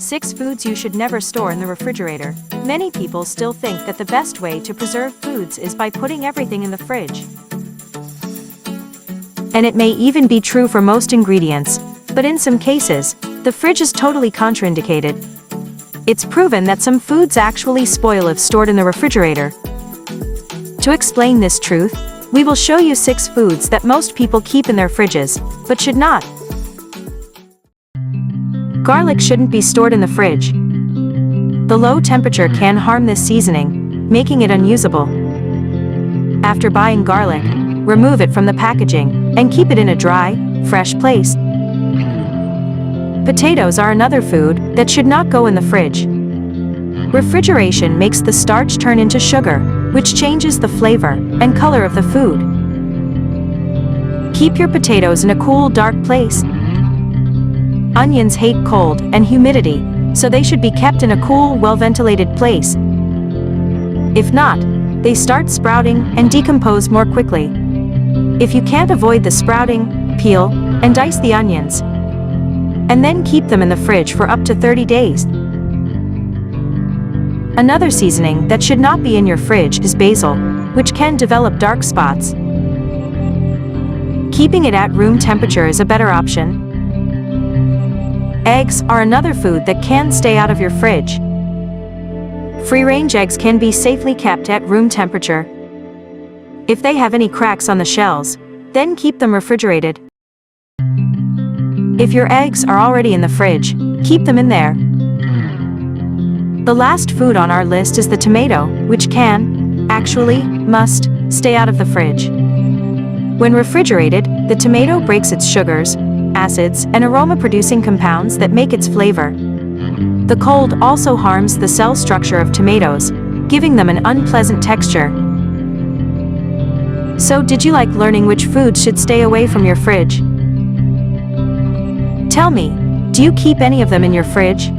6 foods you should never store in the refrigerator. Many people still think that the best way to preserve foods is by putting everything in the fridge. And it may even be true for most ingredients, but in some cases, the fridge is totally contraindicated. It's proven that some foods actually spoil if stored in the refrigerator. To explain this truth, we will show you 6 foods that most people keep in their fridges, but should not. Garlic shouldn't be stored in the fridge. The low temperature can harm this seasoning, making it unusable. After buying garlic, remove it from the packaging, and keep it in a dry, fresh place. Potatoes are another food that should not go in the fridge. Refrigeration makes the starch turn into sugar, which changes the flavor and color of the food. Keep your potatoes in a cool, dark place. Onions hate cold and humidity, so they should be kept in a cool, well-ventilated place. If not, they start sprouting and decompose more quickly. If you can't avoid the sprouting, peel and dice the onions, and then keep them in the fridge for up to 30 days. Another seasoning that should not be in your fridge is basil, which can develop dark spots. Keeping it at room temperature is a better option. Eggs are another food that can stay out of your fridge. Free-range eggs can be safely kept at room temperature. If they have any cracks on the shells, then keep them refrigerated. If your eggs are already in the fridge, keep them in there. The last food on our list is the tomato, which must, stay out of the fridge. When refrigerated, the tomato breaks its sugars, acids, and aroma-producing compounds that make its flavor. The cold also harms the cell structure of tomatoes, giving them an unpleasant texture. So, did you like learning which foods should stay away from your fridge? Tell me, do you keep any of them in your fridge?